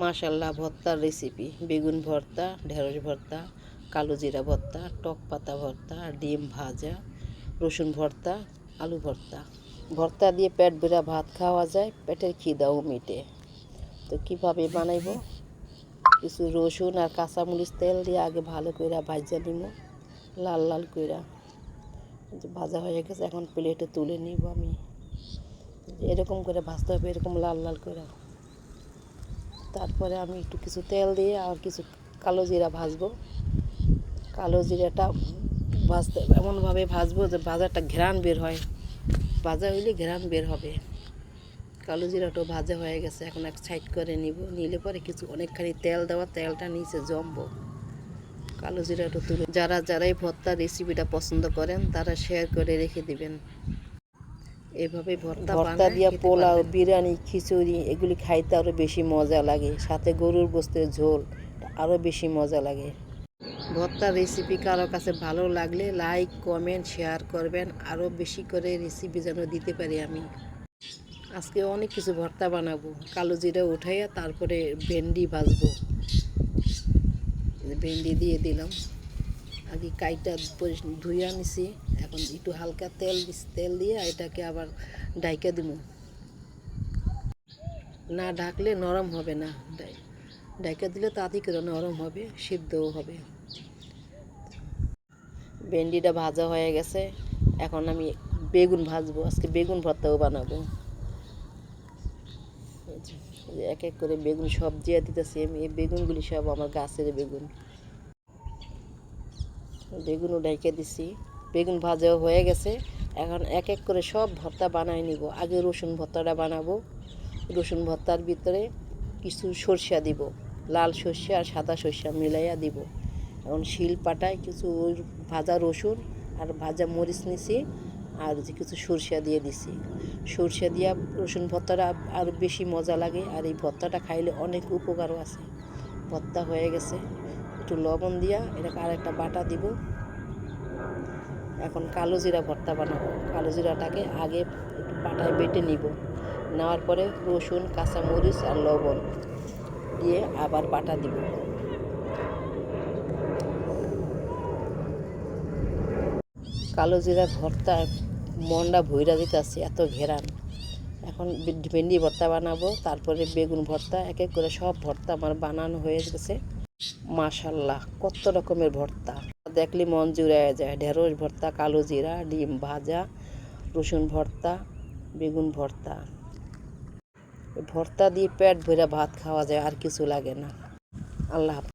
মাশাল্লাহ ভর্তার রেসিপি বেগুন ভর্তা, ঢেঁড়স ভর্তা, কালো জিরা ভর্তা, টক পাতা ভর্তা, ডিম ভাজা, রসুন ভর্তা, আলু ভর্তা। ভর্তা দিয়ে পেট ভরা ভাত খাওয়া যায়, পেটের খিদাও মিটে। তো কীভাবে বানাইব? কিছু রসুন আর কাঁচামরিচ তেল দিয়ে আগে ভালো করে ভাজা নিব, লাল লাল করে। ভাজা হয়ে গেছে, এখন প্লেটে তুলে নিব আমি। এরকম করে ভাজতে হবে, এরকম লাল লাল করে। তারপরে আমি একটু কিছু তেল দিয়ে আর কিছু কালো জিরা ভাজবো। কালো জিরাটা ভাজতে এমনভাবে ভাজবো যে ভাজাটা ঘ্রাণ বের হয়, ভাজা হইলে ঘ্রাণ বের হবে। কালো জিরাটাও ভাজা হয়ে গেছে, এখন এক সাইড করে নিব। নিলে পরে কিছু অনেকখানি তেল দেওয়া, তেলটা নিচে জমবো। কালো জিরাটা তুলে যারা এই ভর্তার রেসিপিটা পছন্দ করেন তারা শেয়ার করে রেখে দিবেন। এভাবে ভর্তা দিয়া পোলাও, বিরিয়ানি, খিচুড়ি এগুলি খাইতে আরও বেশি মজা লাগে। সাথে গরুর গোশতের ঝোল আরও বেশি মজা লাগে। ভর্তার রেসিপি কারো কাছে ভালো লাগলে লাইক, কমেন্ট, শেয়ার করবেন। আরও বেশি করে রেসিপি যেন দিতে পারি আমি। আজকে অনেক কিছু ভর্তা বানাবো। কালো জিরা উঠাইয়া তারপরে ভেন্ডি ভাজবো। ভেন্ডি দিয়ে দিলাম, আগে কাইটা ধুইয়া নিছি। এখন একটু হালকা তেল দিয়ে এটাকে আবার ঢাইকা দিব। না ঢাকলে নরম হবে না, ঢাইকা দিলে তাড়াতাড়ি করে নরম হবে, সিদ্ধও হবে। ভেন্ডিটা ভাজা হয়ে গেছে, এখন আমি বেগুন ভাজবো। আজকে বেগুন ভর্তাও বানাবো। এক এক করে বেগুন সব দিয়ে দিতেছি আমি। এই বেগুনগুলি সব আমার গাছের বেগুন। বেগুনও ঢেকে দিছি, বেগুন ভাজাও হয়ে গেছে। এখন এক এক করে সব ভর্তা বানাই নিব। আগে রসুন ভর্তাটা বানাবো। রসুন ভর্তার ভিতরে কিছু সরষা দিব, লাল সরষা আর সাদা সরষা মিলাইয়া দিব। এখন শিল পাটায় কিছু ভাজা রসুন আর ভাজা মরিচ নিছি, আর যে কিছু সরষা দিয়ে দিছি। সরষা দিয়া রসুন ভর্তাটা আর বেশি মজা লাগে, আর এই ভর্তাটা খাইলে অনেক উপকারও আছে। ভর্তা হয়ে গেছে, একটু লবণ দিয়া এটাকে আর একটা বাটা দিব। এখন কালো জিরা ভর্তা বানাবো। কালো জিরাটাকে আগে একটু পাটায় বেটে নিব। নেওয়ার পরে রসুন, কাঁচামরিচ আর লবণ দিয়ে আবার বাটা দিব। কালো জিরা ভর্তা মনটা ভইরা দিতেছে, এত ঘেরান। এখন ভেন্ডি ভর্তা বানাবো, তারপরে বেগুন ভর্তা। এক এক করে সব ভর্তা আমার বানানো হয়ে গেছে। মাশাল্লাহ, কত রকমের ভর্তা দেখলে মন জুড়ায় যায়। ঢেঁড়স ভর্তা, কালো জিরা, ডিম ভাজা, রসুন ভর্তা, বেগুন ভর্তা। ভর্তা দিয়ে পেট ভরে ভাত খাওয়া যায়, আর কিছু লাগে না। আল্লাহ হাফেজ।